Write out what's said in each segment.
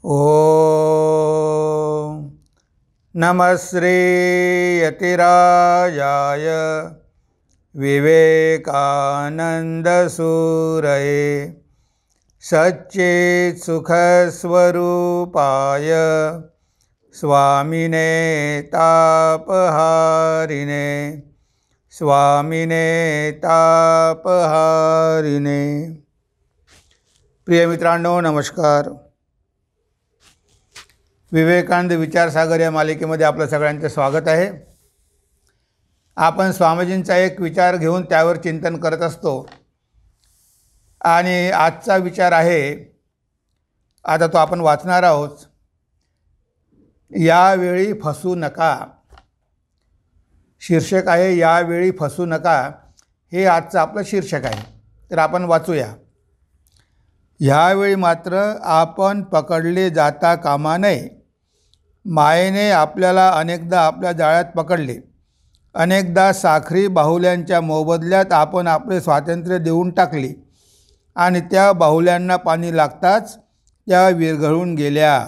ओम नमः श्री यतिराजाय विवेकानंदसूरये सच्चित् सुखस्वरूपाय स्वामिने तापहारिणे स्वामिने तापहारिणे। प्रिय मित्रांनो, नमस्कार। विवेकानंद विचारसागर या मालिकेमध्ये आपलं सगळ्यांचं स्वागत आहे। आपण स्वामीजींचा एक विचार घेऊन त्यावर चिंतन करत असतो आणि आजचा विचार आहे, आता तो आपण वाचणार आहोत। यावेळी फसू नका। शीर्षक आहे यावेळी फसू नका, हे आजचं आपलं शीर्षक आहे। तर आपण वाचूया। ह्यावेळी मात्र आपण पकडले जाता कामा नये। मायेने आपल्याला अनेकदा आपल्या जाळ्यात पकडले। अनेकदा साखरी बाहुल्यांच्या मोबदल्यात आपण आपले स्वातंत्र्य देऊन टाकले आणि त्या बाहुल्यांना पाणी लागताच त्या विरघळून गेल्या।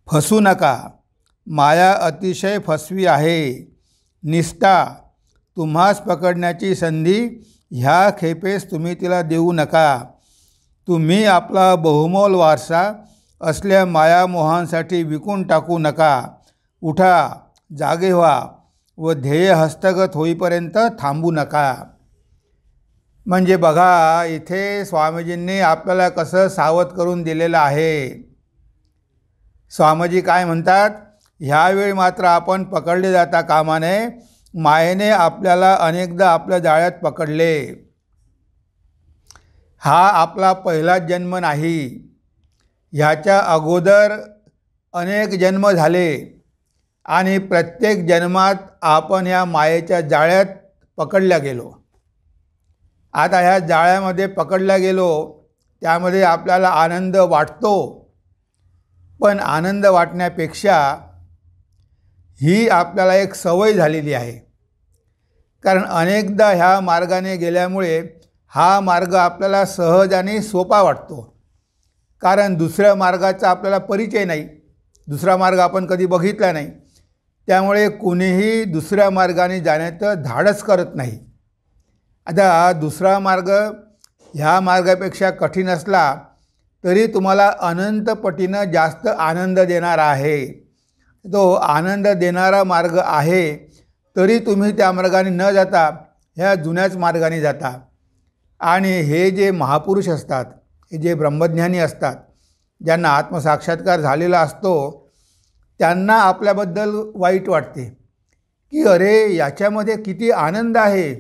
फसू नका। माया अतिशय फसवी आहे। निष्ठा तुम्हास पकडण्याची संधी ह्या खेपेस तुम्ही तिला देऊ नका। तुम्ही आपला बहुमोल वारसा असल्या मायामोहांसाठी विकून टाकू नका। उठा, जागे व्हा व ध्येय हस्तगत होईपर्यंत थांबू नका। म्हणजे बघा, इथे स्वामीजींनी आपल्याला कसं सावध करून दिलेलं आहे। स्वामीजी काय म्हणतात, ह्यावेळी मात्र आपण पकडले जाता कामा नये। मायेने आपल्याला अनेकदा आपल्या जाळ्यात पकडले। हा आपला पहिला जन्म नाही। ह्याच्या अगोदर अनेक जन्म झाले आणि प्रत्येक जन्मात आपण ह्या मायेच्या जाळ्यात पकडल्या गेलो। आता ह्या जाळ्यामध्ये पकडल्या गेलो, त्यामध्ये आपल्याला आनंद वाटतो, पण आनंद वाटण्यापेक्षा ही आपल्याला एक सवय झालेली आहे। कारण अनेकदा ह्या मार्गाने गेल्यामुळे हा मार्ग आपल्याला सहज आणि सोपा वाटतो। कारण दुसऱ्या मार्गाचा आपल्याला परिचय नाही, दुसरा मार्ग आपण कधी बघितला नाही, त्यामुळे कुणीही दुसऱ्या मार्गाने जाण्याचं धाडस करत नाही। आता दुसरा मार्ग ह्या मार्गापेक्षा कठीण असला तरी तुम्हाला अनंत पटीनं जास्त आनंद देणारा आहे। तो आनंद देणारा मार्ग आहे, तरी तुम्ही त्या मार्गाने न जाता ह्या जुन्याच मार्गाने जाता। आणि हे जे महापुरुष असतात, हे जे ब्रह्मज्ञानी असतात, ज्यांना आत्मसाक्षात्कार झालेला असतो, त्यांना आपल्याबद्दल वाईट वाटते की अरे, याच्यामध्ये किती आनंद आहे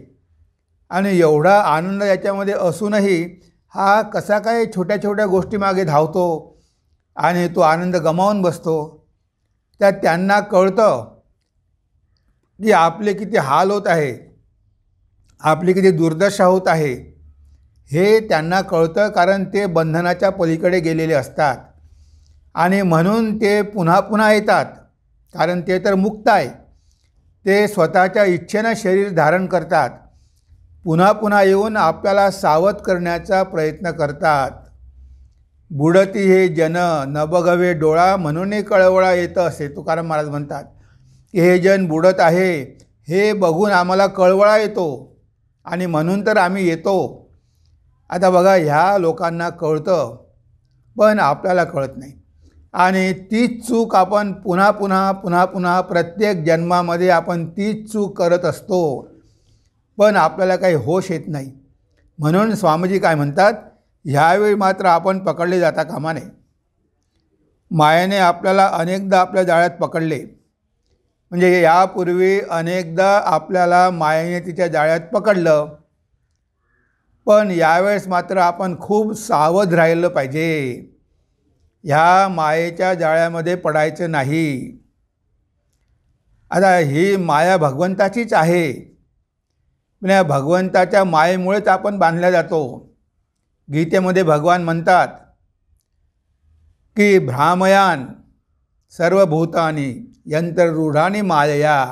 आणि एवढा आनंद याच्यामध्ये असूनही हा कसा काय छोट्या छोट्या गोष्टीमागे धावतो आणि तो आनंद गमावून बसतो। त्यात त्यांना कळतं की आपले किती हाल होत आहे, आपली किती दुर्दशा होत आहे। हे त्यांना कळतं, कारण ते बंधनाच्या पलीकडे गेलेले असतात आणि म्हणून ते पुन्हा पुन्हा येतात। कारण ते तर मुक्त आहे, ते स्वतःच्या इच्छेनं शरीर धारण करतात, पुन्हा पुन्हा येऊन आपल्याला सावध करण्याचा प्रयत्न करतात। बुडती हे जन न बघवे डोळा, म्हणून कळवळा येतं असे तुकाराम महाराज म्हणतात की हे जन बुडत आहे, हे बघून आम्हाला कळवळा येतो आणि म्हणून तर आम्ही येतो। आता बघा, ह्या लोकांना कळतं पण आपल्याला कळत नाही आणि तीच चूक आपण पुन्हा पुन्हा पुन्हा पुन्हा प्रत्येक जन्मामध्ये आपण तीच चूक करत असतो, पण आपल्याला काही होश येत नाही। म्हणून स्वामीजी काय म्हणतात, ह्यावेळी मात्र आपण पकडले जाता कामा नये। मायेने आपल्याला अनेकदा आपल्या जाळ्यात पकडले, म्हणजे यापूर्वी अनेकदा आपल्याला मायेने तिच्या जाळ्यात पकडलं, पण यावेळेस मात्र आपण खूप सावध राहिलं पाहिजे। ह्या मायेच्या जाळ्यामध्ये पडायचं नाही। आता ही माया भगवंताचीच आहे, पण या भगवंताच्या मायेमुळेच आपण बांधल्या जातो। गीतेमध्ये भगवान म्हणतात की भ्रामयान सर्वभूतानि यंत्ररूढानि मायया।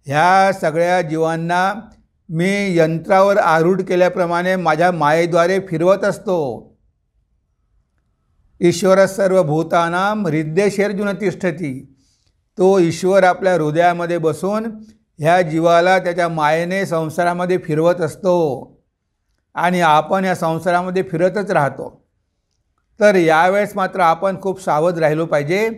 ह्या सगळ्या जीवांना मी यंत्रावर आरूढ केल्याप्रमाणे माझ्या मायेद्वारे फिरवत असतो। ईश्वर सर्वभूतानां हृदयेषर्जुन तिष्ठती. तो ईश्वर आपल्या हृदयामध्ये बसून ह्या जीवाला त्याच्या मायेने संसारामध्ये फिरवत असतो आणि आपण या संसारामध्ये फिरतच राहतो. तर यावेळेस मात्र आपण खूप सावध राहिलो पाहिजे,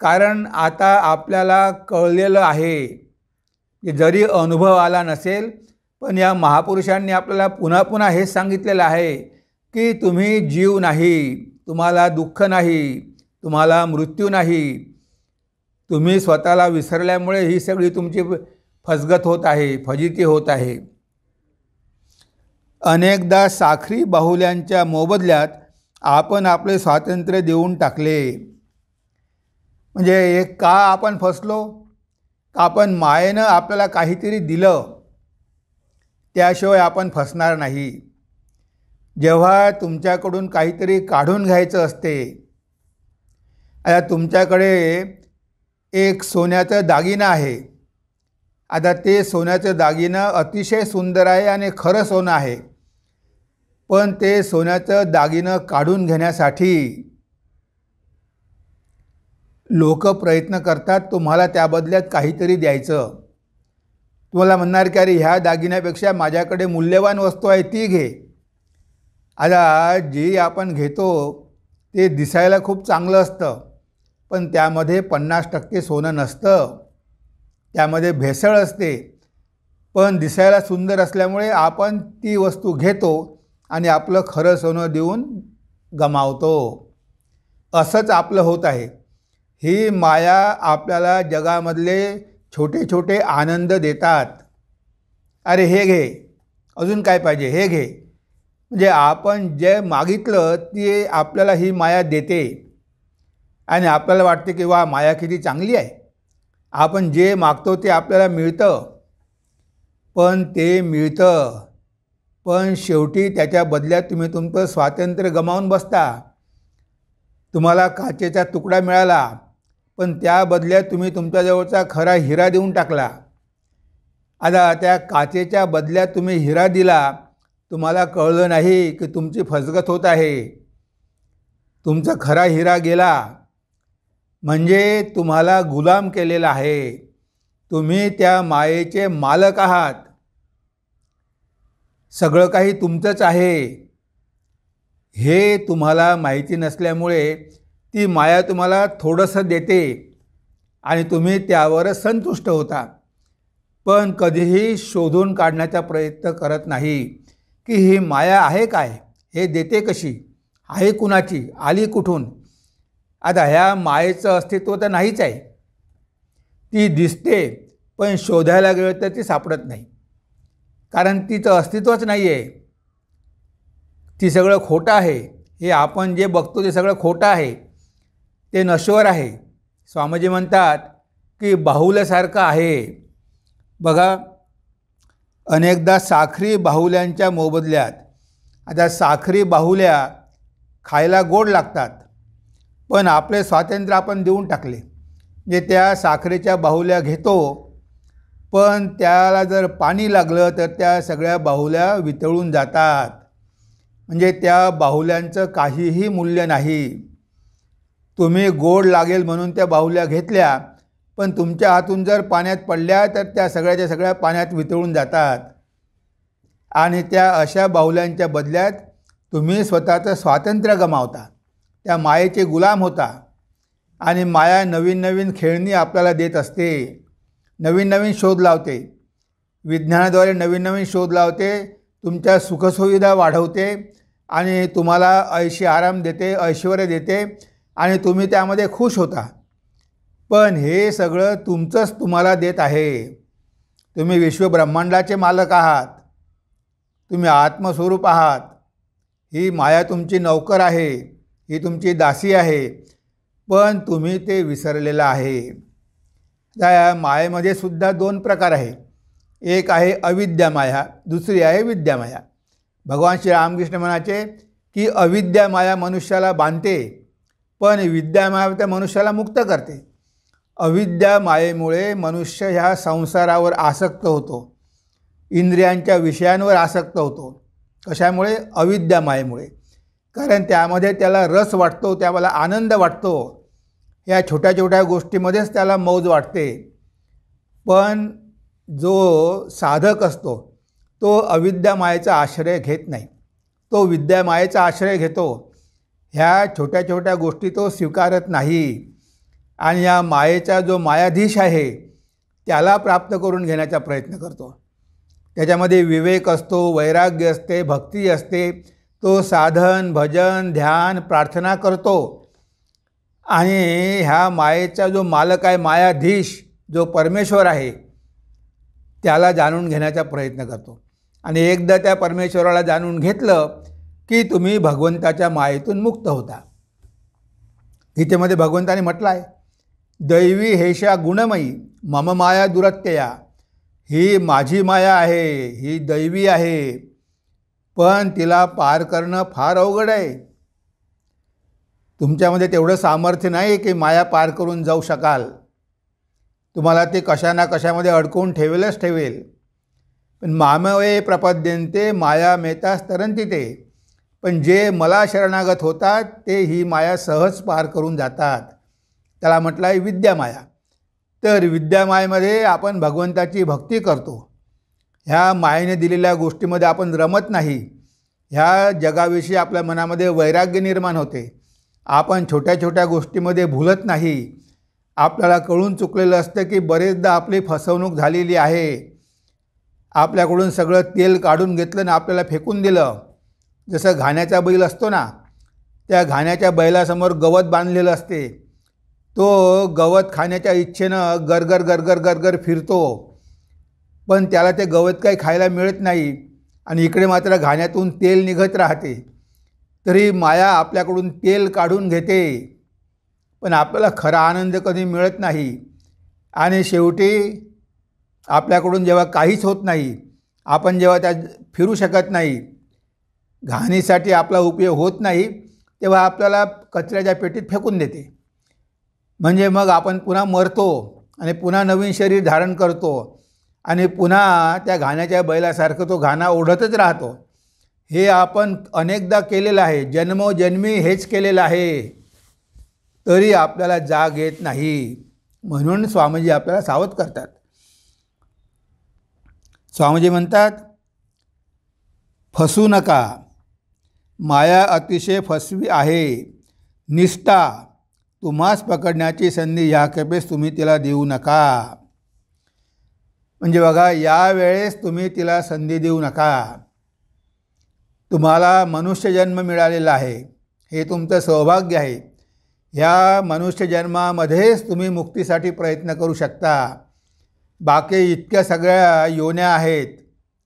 कारण आता आपल्याला कळलेलं आहे की जरी अनुभव आला नसेल पण या महापुरुषांनी आपल्याला पुन्हा पुन्हा हेच सांगितलेलं आहे की तुम्ही जीव नाही, तुम्हाला दुःख नाही, तुम्हाला मृत्यू नाही. तुम्ही स्वतःला विसरल्यामुळे ही सगळी तुमची फसगत होत आहे, फजिती होत आहे. अनेकदा साखरी बाहुल्यांच्या मोबदल्यात आपण आपले स्वातंत्र्य देऊन टाकले. म्हणजे एक का आपण फसलो? आपण मायेनं आपल्याला काहीतरी दिलं, त्याशिवाय आपण फसणार नाही. जेव्हा तुमच्याकडून काहीतरी काढून घ्यायचं असते, आता तुमच्याकडे एक सोन्याचं दागिनं आहे. आता ते सोन्याचं दागिनं अतिशय सुंदर आहे आणि खरं सोनं आहे, पण ते सोन्याचं दागिनं काढून घेण्यासाठी लोक प्रयत्न करतात तुम्हाला त्या बदल्यात काहीतरी द्यायचं. तुम्हाला म्हणणार की अरे ह्या दागिन्यापेक्षा माझ्याकडे मूल्यवान वस्तू आहे ती घे. आता जी आपण घेतो ते दिसायला खूप चांगलं असतं, पण त्यामध्ये 50% सोनं नसतं, त्यामध्ये भेसळ असते. पण दिसायला सुंदर असल्यामुळे आपण ती वस्तू घेतो आणि आपलं खरं सोनं देऊन गमावतो. असंच आपलं होत आहे. ही माया आपल्याला जगामधले छोटे छोटे आनंद देतात. अरे हे घे, अजून काय पाहिजे, हे घे. म्हणजे आपण जे मागितलं ते आपल्याला ही माया देते आणि आपल्याला वाटते की वा माया किती चांगली आहे. आपण जे मागतो ते आपल्याला मिळतं, पण ते मिळतं, पण शेवटी त्याच्या बदल्यात तुम्ही तुमचं स्वातंत्र्य गमावून बसता. तुम्हाला काचेचा तुकडा मिळाला, पण त्या बदल्यात तुम्ही तुमच्याजवळचा खरा हिरा देऊन टाकला. आता त्या काचेच्या बदल्यात तुम्ही हिरा दिला, तुम्हाला कळलं नाही की तुमची फसगत होत आहे. तुमचा खरा हिरा गेला म्हणजे तुम्हाला गुलाम केलेला आहे. तुम्ही त्या मायेचे मालक आहात. सगळं काही तुमचंच आहे. हे तुम्हाला माहिती नसल्यामुळे ती माया तुम्हाला थोडंसं देते आणि तुम्ही त्यावर संतुष्ट होता, पण कधीही शोधून काढण्याचा प्रयत्न करत नाही की ही माया आहे काय, हे देते कशी, आहे कुणाची, आली कुठून. आता ह्या मायेचं अस्तित्व तर नाहीच आहे. ती दिसते, पण शोधायला गेलं तर ती सापडत नाही, कारण तिचं अस्तित्वच नाही आहे. ती सगळं खोटं आहे. हे आपण जे बघतो ते सगळं खोटं आहे, ते नश्वर आहे. स्वामीजी म्हणतात की बाहुल्यासारखं आहे. बघा, अनेकदा साखरी बाहुल्यांच्या मोबदल्यात, आता साखरी बाहुल्या खायला गोड लागतात, पण आपले स्वातंत्र्य आपण देऊन टाकले. म्हणजे त्या साखरेच्या बाहुल्या घेतो, पण त्याला जर पाणी लागलं तर त्या सगळ्या बाहुल्या वितळून जातात. म्हणजे त्या बाहुल्यांचं काहीही मूल्य नाही. तुम्ही गोड लागेल म्हणून त्या बाहुल्या घेतल्या, पण तुमच्या हातून जर पाण्यात पडल्या तर त्या सगळ्याच्या सगळ्या पाण्यात वितळून जातात. आणि त्या अशा बाहुल्यांच्या बदल्यात तुम्ही स्वतःचं स्वातंत्र्य गमावता, त्या मायेचे गुलाम होता. आणि माया नवीन नवीन खेळणी आपल्याला देत असते, नवीन नवीन शोध लावते, विज्ञानाद्वारे नवीन नवीन शोध लावते, तुमच्या सुखसुविधा वाढवते आणि तुम्हाला ऐशी आराम देते, ऐश्वर्य देते आणि तुम्ही त्यामध्ये खुश होता. पण हे सगळं तुमचंच तुम्हाला देत आहे. तुम्ही विश्वब्रह्मांडाचे मालक आहात, तुम्ही आत्मस्वरूप आहात. ही माया तुमची नौकर आहे, ही तुमची दासी आहे, पण तुम्ही ते विसरलेलं आहे. त्या मायेमध्ये सुद्धा दोन प्रकार आहे. एक आहे अविद्या माया, दुसरी आहे विद्या माया. भगवान श्री रामकृष्ण म्हणाचे की अविद्या माया मनुष्याला बांधते, पण विद्या माया त्या मनुष्याला मुक्त करते. अविद्या मायेमुळे मनुष्य ह्या संसारावर आसक्त होतो, इंद्रियांच्या विषयांवर आसक्त होतो. कशामुळे? अविद्या मायेमुळे. कारण त्यामध्ये त्याला रस वाटतो, त्याला आनंद वाटतो, या छोट्या छोट्या गोष्टीमध्येच त्याला मौज वाटते. पण जो साधक असतो तो अविद्या मायेचा आश्रय घेत नाही, तो विद्या मायेचा आश्रय घेतो. ह्या छोट्या छोट्या गोष्टी तो स्वीकारत नाही आणि या मायेचा जो मायाधीश आहे त्याला प्राप्त करून घेण्याचा प्रयत्न करतो. त्याच्यामध्ये विवेक असतो, वैराग्य असते, भक्ती असते. तो साधन, भजन, ध्यान, प्रार्थना करतो आणि ह्या मायेचा जो मालक आहे, मायाधीश जो परमेश्वर आहे, त्याला जाणून घेण्याचा प्रयत्न करतो. आणि एकदा त्या परमेश्वराला जाणून घेतलं की तुम्ही भगवंताच्या मायेतून मुक्त होता. गीतेमध्ये भगवंताने म्हटलं आहे, दैवी हेषा गुणमयी मम माया दुरत्यया. ही माझी माया आहे, ही दैवी आहे, पण तिला पार करणं फार अवघड आहे. तुमच्यामध्ये तेवढं सामर्थ्य नाही की माया पार करून जाऊ शकाल. तुम्हाला ते कशा ना कशामध्ये अडकवून ठेवेलच ठेवेल. पण मामवे प्रपद्यन्ते माया मेतास तरंती ते. पण जे मला शरणागत होतात ते ही माया सहज पार करून जातात. त्याला म्हटलं आहे विद्यामाया. तर विद्यामायेमध्ये आपण भगवंताची भक्ती करतो. ह्या मायेने दिलेल्या गोष्टीमध्ये आपण रमत नाही. ह्या जगाविषयी आपल्या मनामध्ये वैराग्य निर्माण होते. आपण छोट्या छोट्या गोष्टीमध्ये भुलत नाही. आपल्याला कळून चुकलेलं असतं की बरेचदा आपली फसवणूक झालेली आहे. आपल्याकडून सगळं तेल काढून घेतलं आणि आपल्याला फेकून दिलं. जसं घाण्याचा बैल असतो ना, त्या घाण्याच्या बैलासमोर गवत बांधलेलं असते. तो गवत खाण्याच्या इच्छेनं गरगर गरगर गरगर फिरतो, पण त्याला ते गवत काही खायला मिळत नाही आणि इकडे मात्र घाण्यातून तेल निघत राहते. तरी माया आपल्याकडून तेल काढून घेते, पण आपल्याला खरा आनंद कधी मिळत नाही. आणि शेवटी आपल्याकडून जेव्हा काहीच होत नाही, आपण जेव्हा त्या फिरू शकत नाही, घाणीसाठी आपला उपयोग होत नाही, तेव्हा आपल्याला कचऱ्याच्या पेटीत फेकून देते. म्हणजे मग आपण पुन्हा मरतो आणि पुन्हा नवीन शरीर धारण करतो आणि पुन्हा त्या घाण्याच्या बैलासारखं तो घाणा ओढतच राहतो. हे आपण अनेकदा केलेलं आहे, जन्मोजन्मी हेच केलेलं आहे, तरी आपल्याला जाग येत नाही. म्हणून स्वामीजी आपल्याला सावध करतात. स्वामीजी म्हणतात, फसू नका, माया अतिशय फसवी आहे. निष्ठा तुम्हास पकडण्याची संधी ह्या खेपेस तुम्ही तिला देऊ नका. म्हणजे बघा, यावेळेस तुम्ही तिला संधी देऊ नका. तुम्हाला मनुष्यजन्म मिळालेला आहे, हे तुमचं सौभाग्य आहे. ह्या मनुष्यजन्मामध्येच तुम्ही मुक्तीसाठी प्रयत्न करू शकता. बाकी इतक्या सगळ्या योन्या आहेत,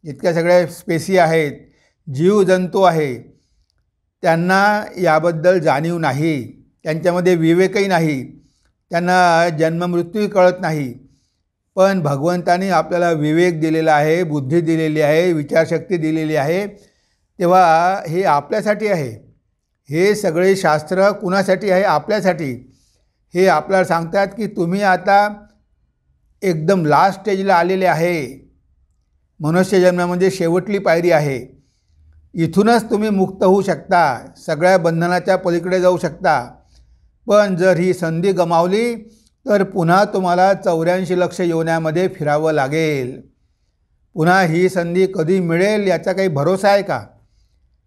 इतक्या सगळ्या स्पेसी आहेत, जीवजंतू आहे, त्यांना याबद्दल जाणीव नाही, त्यांच्यामध्ये विवेकही नाही, त्यांना जन्ममृत्यूही कळत नाही. पण भगवंताने आपल्याला विवेक दिलेला आहे, बुद्धी दिलेली आहे, विचारशक्ती दिलेली आहे. तेव्हा हे आपल्यासाठी आहे. हे सगळे शास्त्र कुणासाठी आहे? आपल्यासाठी. हे आपल्याला सांगतात की तुम्ही आता एकदम लास्ट स्टेजला आलेले आहे. मनुष्यजन्मामध्ये शेवटली पायरी आहे. इथूनच तुम्ही मुक्त होऊ शकता, सगळ्या बंधनाच्या पलीकडे जाऊ शकता. पण जर ही संधी गमावली तर पुन्हा तुम्हाला 84 लक्ष योन्यामध्ये फिरावं लागेल. पुन्हा ही संधी कधी मिळेल याचा काही भरोसा आहे का?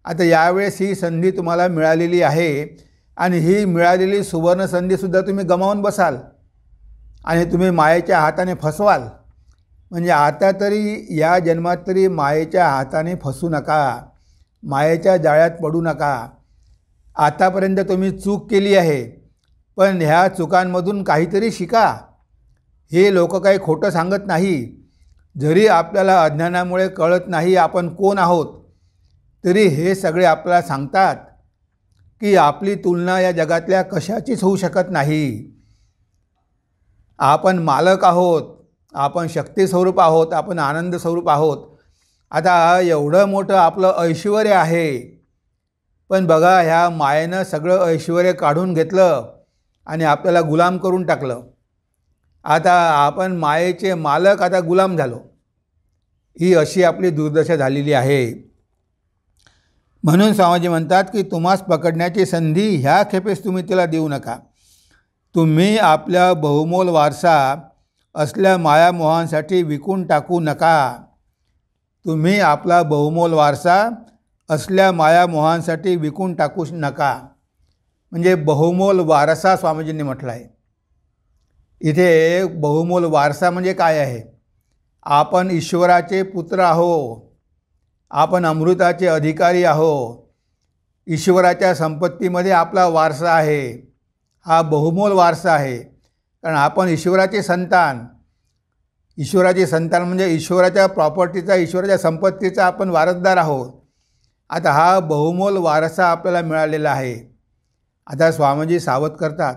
आता यावेळेस ही संधी तुम्हाला मिळालेली आहे आणि ही मिळालेली सुवर्ण संधीसुद्धा तुम्ही गमावून बसाल आणि तुम्ही मायेच्या हाताने फसवाल. म्हणजे आता तरी या जन्मात तरी मायेच्या हाताने फसू नका, मायेच्या जाळ्यात पडू नका. आतापर्यंत तुम्ही चूक केली आहे, पण ह्या चुकांमधून काहीतरी शिका. हे लोक काही खोटं सांगत नाही. जरी आपल्याला अज्ञानामुळे कळत नाही आपण कोण आहोत, तरी हे सगळे आपल्याला सांगतात की आपली तुलना या जगातल्या कशाचीच होऊ शकत नाही. आपण मालक आहोत, आपण शक्तिस्वरूप आहोत, आपण आनंद स्वरूप आहोत. आता एवढं मोठं आपलं ऐश्वर आहे, पण बघा ह्या मायेनं सगळं ऐश्वर काढून घेतलं आणि आपल्याला गुलाम करून टाकलं. आता आपण मायेचे मालक आता गुलाम झालो. ही अशी आपली दुर्दशा झालेली आहे. म्हणून स्वामीजी म्हणतात की तुम्हास पकडण्याची संधी ह्या खेपेस तुम्ही तिला देऊ नका. तुम्ही आपल्या बहुमोल वारसा असल्या मायामोहांसाठी विकून टाकू नका. तुम्ही आपला बहुमोल वारसा असल्या मायामोहांसाठी विकून टाकू नका. म्हणजे बहुमोल वारसा स्वामीजींनी म्हटलं आहे. इथे बहुमोल वारसा म्हणजे काय आहे? आपण ईश्वराचे पुत्र आहो, आपण अमृताचे अधिकारी आहो. ईश्वराच्या संपत्तीमध्ये आपला वारसा आहे. हा बहुमोल वारसा आहे, कारण आपण ईश्वराचे संतान. ईश्वराचे संतान म्हणजे ईश्वराच्या प्रॉपर्टीचा, ईश्वराच्या संपत्तीचा आपण वारसदार आहोत. आता हा बहुमोल वारसा आपल्याला मिळालेला आहे. आता स्वामीजी सावध करतात,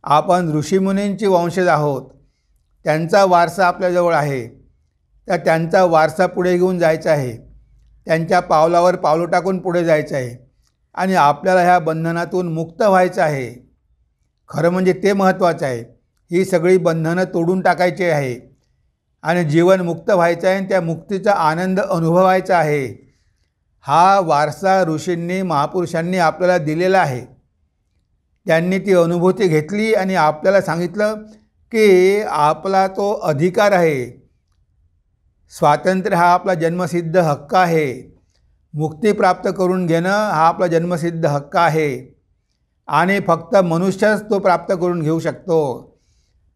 आपण ऋषीमुनींची वंशज आहोत, त्यांचा वारसा आपल्याजवळ आहे. तर त्यांचा वारसा पुढे घेऊन जायचा आहे, त्यांच्या पावलावर पावलं टाकून पुढे जायचं आहे आणि आपल्याला ह्या बंधनातून मुक्त व्हायचं आहे. खरं म्हणजे ते महत्त्वाचं आहे. ही सगळी बंधनं तोडून टाकायची आहे आणि जीवन मुक्त व्हायचं आहे आणि त्या मुक्तीचा आनंद अनुभवायचा आहे. हा वारसा ऋषींनी, महापुरुषांनी आपल्याला दिलेला आहे. त्यांनी ती अनुभूती घेतली आणि आपल्याला सांगितलं की आपला तो अधिकार आहे. स्वातंत्र्य हा आपला जन्मसिद्ध हक्क आहे. मुक्ती प्राप्त करून घेणं हा आपला जन्मसिद्ध हक्क आहे आणि फक्त मनुष्यच तो प्राप्त करून घेऊ शकतो.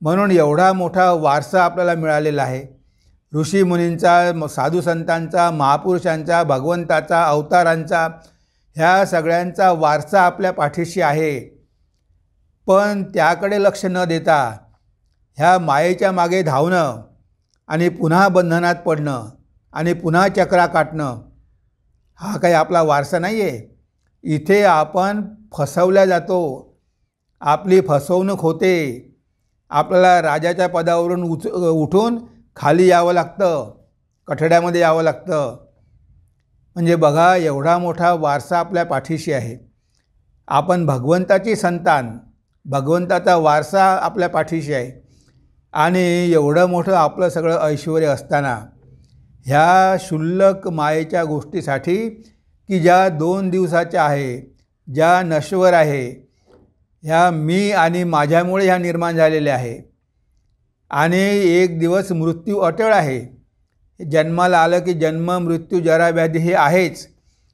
म्हणून एवढा मोठा वारसा आपल्याला मिळालेला आहे. ऋषीमुनींचा, साधुसंतांचा, महापुरुषांचा, भगवंताचा, अवतारांचा, ह्या सगळ्यांचा वारसा आपल्या पाठीशी आहे. पण त्याकडे लक्ष न देता ह्या मायेच्या मागे धावणं आणि पुन्हा बंधनात पडणं आणि पुन्हा चक्रा काटणं हा काही आपला वारसा नाही आहे. इथे आपण फसवल्या जातो, आपली फसवणूक होते. आपल्याला राजाच्या पदावरून उठून खाली यावं लागतं, कठड्यामध्ये यावं लागतं. म्हणजे बघा, एवढा मोठा वारसा आपल्या पाठीशी आहे. आपण भगवंताची संतान, भगवंताचा वारसा आपल्या पाठीशी आहे आणि एवढं मोठं आपलं सगळं ऐश्वर असताना ह्या क्षुल्लक मायेच्या गोष्टीसाठी की ज्या 2 दिवसाच्या आहे, ज्या नश्वर आहे, ह्या मी आणि माझ्यामुळे ह्या निर्माण झालेल्या आहे आणि एक दिवस मृत्यू अटळ आहे. जन्माला आलं की जन्म, मृत्यू, जरा, व्याधी हे आहेच,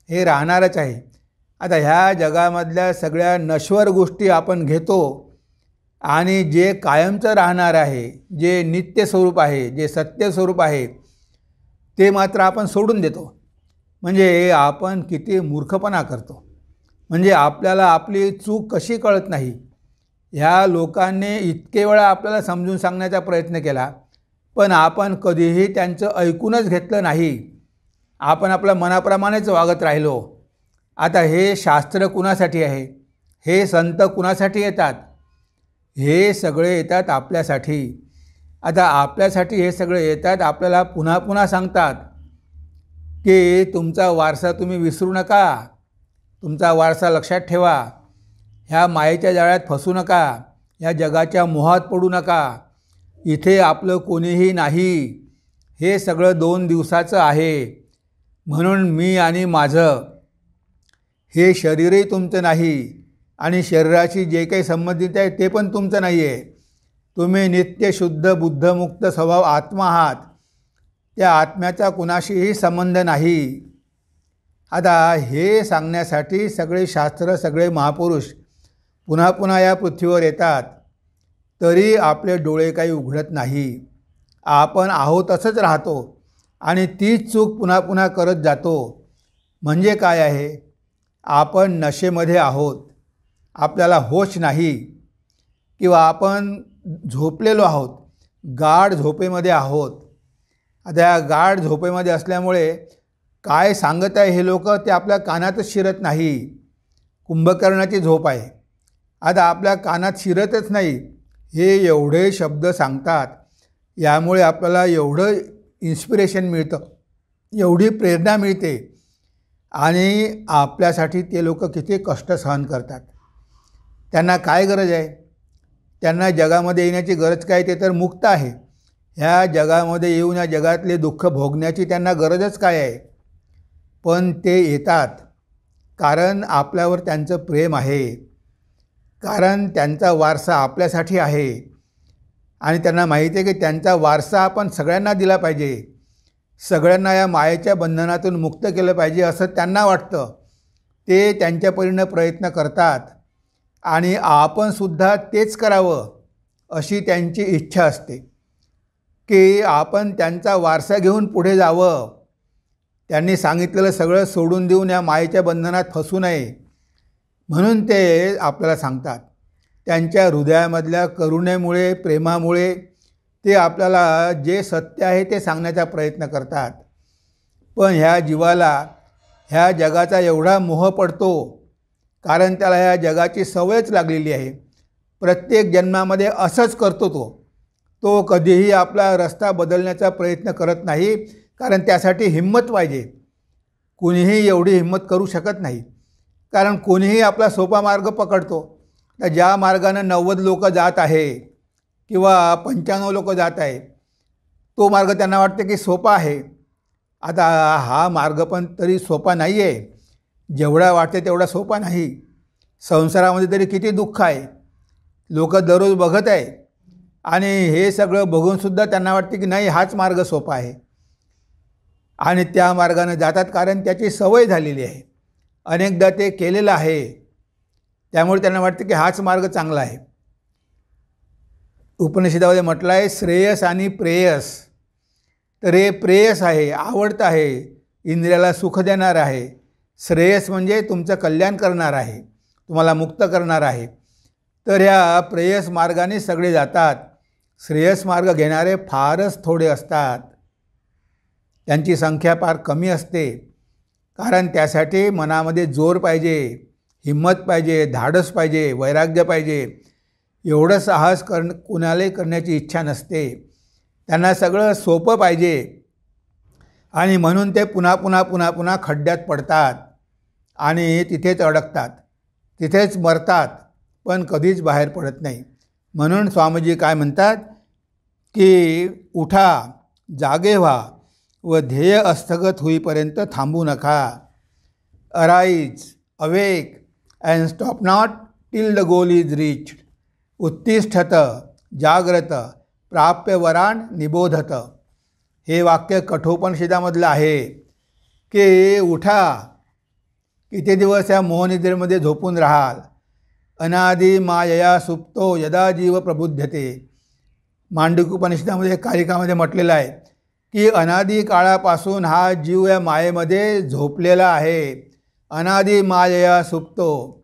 हे राहणारच आहे. आता ह्या जगामधल्या सगळ्या नश्वर गोष्टी आपण घेतो आणि जे कायमचं राहणार आहे, जे नित्य स्वरूप आहे, जे सत्य स्वरूप आहे, ते मात्र आपण सोडून देतो. म्हणजे आपण किती मूर्खपणा करतो. म्हणजे आपल्याला आपली चूक कशी कळत नाही. ह्या लोकांनी इतके वेळा आपल्याला समजून सांगण्याचा प्रयत्न केला, पण आपण कधीही त्यांचं ऐकूनच घेतलं नाही. आपण आपल्या मनाप्रमाणेच वागत राहिलो. आता हे शास्त्र कुणासाठी आहे? हे संत कुणासाठी येतात? हे सगळे येतात आपल्यासाठी. आता आपल्यासाठी हे सगळे येतात, आपल्याला पुन्हा पुन्हा सांगतात की तुमचा वारसा तुम्ही विसरू नका, तुमचा वारसा लक्षात ठेवा, ह्या मायेच्या जाळ्यात फसू नका, ह्या जगाच्या मोहात पडू नका, इथे आपलं कोणीही नाही, हे सगळं 2 दिवसाचं आहे. म्हणून मी आणि माझं हे शरीरही तुमचं नाही आणि शरीराशी जे काही संबंधित आहे ते पण तुमचं नाही आहे. तुम्ही नित्य शुद्ध बुद्धमुक्त स्वभाव आत्मा आहात. त्या आत्म्याचा कुणाशीही संबंध नाही. आता हे सांगण्यासाठी सगळे शास्त्र, सगळे महापुरुष पुन्हा पुन्हा या पृथ्वीवर येतात, तरी आपले डोळे काही उघडत नाही. आपण आहोत तसंच राहतो आणि तीच चूक पुन्हा पुन्हा करत जातो. म्हणजे काय आहे? आपण नशेमध्ये आहोत, आपल्याला होश नाही, किंवा आपण झोपलेलो आहोत, गाढ झोपेमध्ये आहोत. आता या गाढ झोपेमध्ये असल्यामुळे काय सांगत आहे हे लोक ते आपल्या कानातच शिरत नाही. कुंभकर्णाची झोप आहे, आता आपल्या कानात शिरतच नाही. हे एवढे शब्द सांगतात, यामुळे आपल्याला एवढं इन्स्पिरेशन मिळतं, एवढी प्रेरणा मिळते आणि आपल्यासाठी ते लोक किती कष्ट सहन करतात. त्यांना काय गरज आहे? त्यांना जगामध्ये येण्याची गरज काय? ते तर मुक्त आहे. ह्या जगामध्ये येऊन या जगातले दुःख भोगण्याची त्यांना गरजच काय आहे? पण ते येतात कारण आपल्यावर त्यांचं प्रेम आहे, कारण त्यांचा वारसा आपल्यासाठी आहे आणि त्यांना माहिती आहे की त्यांचा वारसा आपण सगळ्यांना दिला पाहिजे, सगळ्यांना या मायेच्या बंधनातून मुक्त केलं पाहिजे असं त्यांना वाटतं. ते त्यांच्या परीनं प्रयत्न करतात आणि आपणसुद्धा तेच करावं अशी त्यांची इच्छा असते की आपण त्यांचा वारसा घेऊन पुढे जावं. त्यांनी सांगितलेलं सगळं सोडून देऊन या मायेच्या बंधनात फसू नये म्हणून ते आपल्याला सांगतात. त्यांच्या हृदयामधल्या करुणेमुळे, प्रेमामुळे ते आपल्याला जे सत्य आहे ते सांगण्याचा प्रयत्न करतात. पण ह्या जीवाला ह्या जगाचा एवढा मोह पडतो, कारण त्याला ह्या जगाची सवयच लागलेली आहे. प्रत्येक जन्मामध्ये असंच करतो तो कधीही आपला रस्ता बदलण्याचा प्रयत्न करत नाही, कारण त्यासाठी हिंमत पाहिजे. कुणीही एवढी हिंमत करू शकत नाही, कारण कोणीही आपला सोपा मार्ग पकडतो. तर ज्या मार्गानं 90 लोक जात आहे किंवा 95 लोक जात आहे, तो मार्ग त्यांना वाटते की सोपा आहे. आता हा मार्ग पण तरी सोपा नाही आहे, जेवढा वाटते तेवढा सोपा नाही. संसारामध्ये तरी किती दुःख आहे, लोक दररोज बघत आहे आणि हे सगळं बघूनसुद्धा त्यांना वाटते की नाही हाच मार्ग सोपा आहे आणि त्या मार्गाने जातात, कारण त्याची सवय झालेली आहे. अनेकदा ते केलेलं आहे, त्यामुळे त्यांना वाटतं की हाच मार्ग चांगला आहे. उपनिषदामध्ये म्हटलं आहे श्रेयस आणि प्रेयस. तर हे प्रेयस आहे, आवडतं आहे, इंद्रियाला सुख देणार आहे. श्रेयस म्हणजे तुमचं कल्याण करणार आहे, तुम्हाला मुक्त करणार आहे. तर ह्या प्रेयस मार्गाने सगळे जातात. श्रेयस मार्ग घेणारे फारच थोडे असतात, त्यांची संख्या फार कमी असते. कारण त्यासाठी मनामध्ये जोर पाहिजे, हिंमत पाहिजे, धाडस पाहिजे, वैराग्य पाहिजे. एवढं साहस कुणालाही करण्याची इच्छा नसते. त्यांना सगळं सोपं पाहिजे आणि म्हणून ते पुन्हा पुन्हा पुन्हा पुन्हा खड्ड्यात पडतात आणि तिथेच अडकतात, तिथेच मरतात, पण कधीच बाहेर पडत नाही. म्हणून स्वामीजी काय म्हणतात की उठा, जागे व्हा व ध्येय हस्तगत होईपर्यंत थांबू नका. Arise, awake and stop not till the goal is reached. उत्तिष्ठत, जाग्रत, प्राप्य वरान निबोधत. हे वाक्य कठोपनिषदामधलं आहे की उठा, किती दिवस या मोहनिद्रेमध्ये झोपून राहाल. अनादि मायया सुप्तो यदा जीव प्रबुध्यते. मांडूकोपनिषदामध्ये कारिकामध्ये म्हटलेलं आहे की अनादि काळापासून हा जीव या मायेमध्ये झोपलेला आहे. अनादि मायया सुप्तो.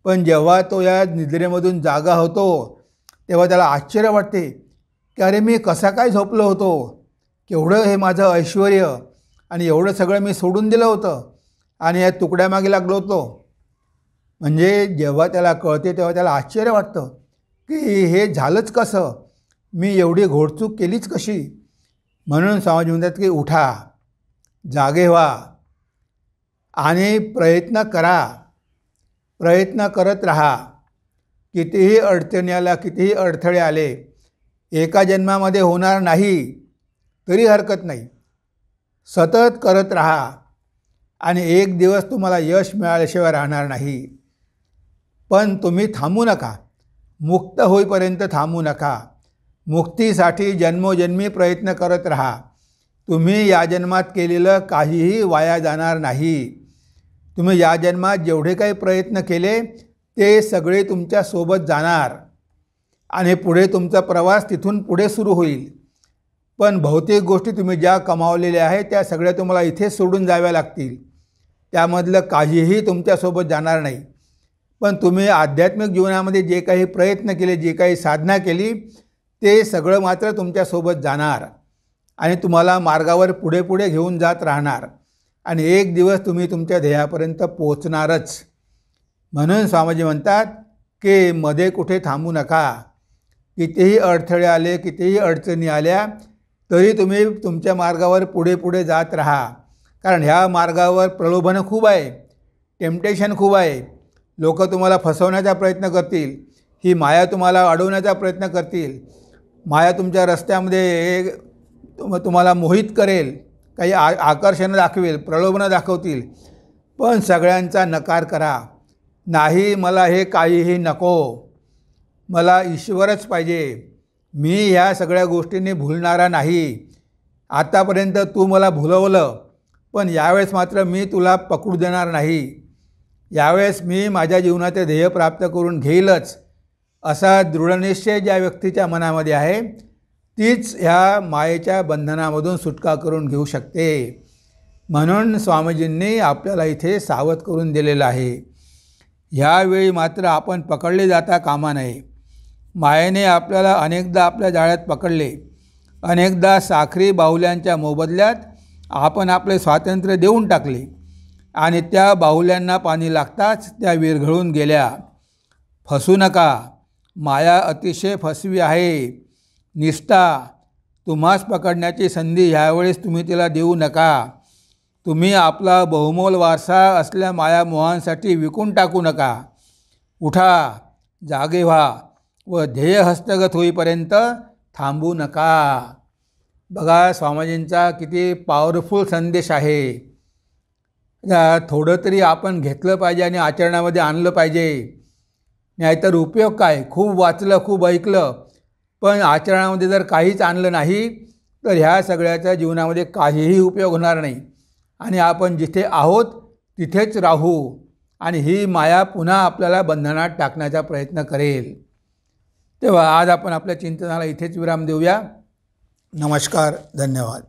पण जेव्हा तो या निद्रेमधून जागा होतो तेव्हा त्याला आश्चर्य वाटते की अरे मी कसा काय झोपलो होतो, केवढं हे माझं ऐश्वर आणि एवढं सगळं मी सोडून दिलं होतं आणि या तुकड्यामागे लागलो होतो. म्हणजे जेव्हा त्याला कळते तेव्हा त्याला आश्चर्य वाटतं की हे झालंच कसं, मी एवढी घोडचूक केलीच कशी. म्हणून स्वामीजी म्हणतात की उठा, जागे व्हा आणि प्रयत्न करा, प्रयत्न करत राहा. कितीही अडचणी आल्या, कितीही अडथळे आले, एका जन्मामध्ये होणार नाही तरी हरकत नाही, सतत करत राहा आणि एक दिवस तुम्हाला यश मिळाल्याशिवाय राहणार नाही. पण तुम्ही थांबू नका, मुक्त होईपर्यंत थांबू नका. मुक्तीसाठी जन्मोजन्मी प्रयत्न करत राहा. तुम्ही या जन्मात केलेलं काहीही वाया जाणार नाही. तुम्ही या जन्मात जेवढे काही प्रयत्न केले ते सगळे तुमच्यासोबत जाणार आणि पुढे तुमचा प्रवास तिथून पुढे सुरू होईल. पण भौतिक गोष्टी तुम्ही ज्या कमावलेल्या आहेत त्या सगळ्या तुम्हाला इथेच सोडून जाव्या लागतील, त्यामधलं काहीही तुमच्यासोबत जाणार नाही. पण तुम्ही आध्यात्मिक जीवनामध्ये जे काही प्रयत्न केले, जे काही साधना केली, ते सगळं मात्र तुमच्यासोबत जाणार आणि तुम्हाला मार्गावर पुढे पुढे घेऊन जात राहणार आणि एक दिवस तुम्ही तुमच्या ध्येयापर्यंत पोचणारच. म्हणून स्वामीजी म्हणतात की मध्ये कुठे थांबू नका. कितीही अडथळे आले, कितीही अडचणी आल्या तरी तुम्ही तुमच्या मार्गावर पुढे पुढे जात राहा. कारण ह्या मार्गावर प्रलोभनं खूप आहे, टेम्पटेशन खूप आहे. लोक तुम्हाला फसवण्याचा प्रयत्न करतील, ही माया तुम्हाला अडवण्याचा प्रयत्न करतील. माया तुमच्या रस्त्यामध्ये तुम्हाला मोहित करेल, काही आकर्षणं दाखवेल, प्रलोभनं दाखवतील. पण सगळ्यांचा नकार करा. नाही, मला हे काहीही नको, मला ईश्वरच पाहिजे, मी ह्या सगळ्या गोष्टींनी भुलणारा नाही. आतापर्यंत तू मला भुलवलं, पण यावेळेस मात्र मी तुला पकडू देणार नाही. यावेळेस मी माझ्या जीवनाचे ध्येय प्राप्त करून घेईलच, असा दृढनिश्चय ज्या व्यक्तीच्या मनामध्ये आहे तीच ह्या मायेच्या बंधनामधून सुटका करून घेऊ शकते. म्हणून स्वामीजींनी आपल्याला इथे सावध करून दिलेलं आहे. ह्यावेळी मात्र आपण पकडले जाता कामा नये. मायेने आपल्याला अनेकदा आपल्या जाळ्यात पकडले. अनेकदा साखरी बाहुल्यांच्या मोबदल्यात आपण आपले स्वातंत्र्य देऊन टाकले आणि त्या बाहुल्यांना पाणी लागताच त्या विरघळून गेल्या. फसू नका, माया अतिशय फसवी आहे. निष्ठा, तुम्हास पकडण्याची संधी ह्यावेळेस तुम्ही तिला देऊ नका. तुम्ही आपला बहुमोल वारसा असल्या मायामोहांसाठी विकून टाकू नका. उठा, जागे व्हा व ध्येय हस्तगत होईपर्यंत थांबू नका. बघा, स्वामीजींचा किती पॉवरफुल संदेश आहे. थोडं तरी आपण घेतलं पाहिजे आणि आचरणामध्ये आणलं पाहिजे. नाहीतर उपयोग काय? खूप वाचलं, खूप ऐकलं, पण आचरणामध्ये जर काहीच आणलं नाही तर ह्या सगळ्याच्या जीवनामध्ये काहीही उपयोग होणार नाही आणि आपण जिथे आहोत तिथेच राहू आणि ही माया पुन्हा आपल्याला बंधनात टाकण्याचा प्रयत्न करेल. तेव्हा आज आपण आपल्या चिंतनाला इथेच विराम देऊया. नमस्कार, धन्यवाद.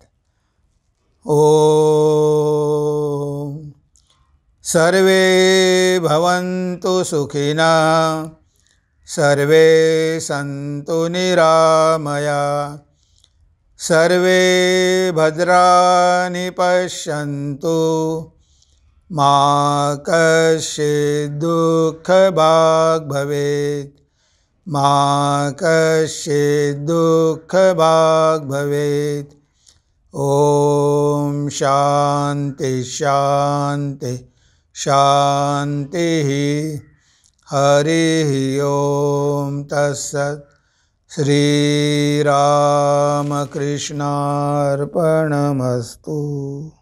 ओम सर्वे भवन्तु सुखिनः, सर्वे सन्तु निरामया, सर्वे भद्राणि पश्यन्तु, मा कश्चित् दुःखभाग् भवेत्, मा कश्चित् दुःखभाग् भवेत्. ओम शांति शांति शांति. हरि ओम तत्सत्. श्रीरामकृष्णार्पणमस्तु.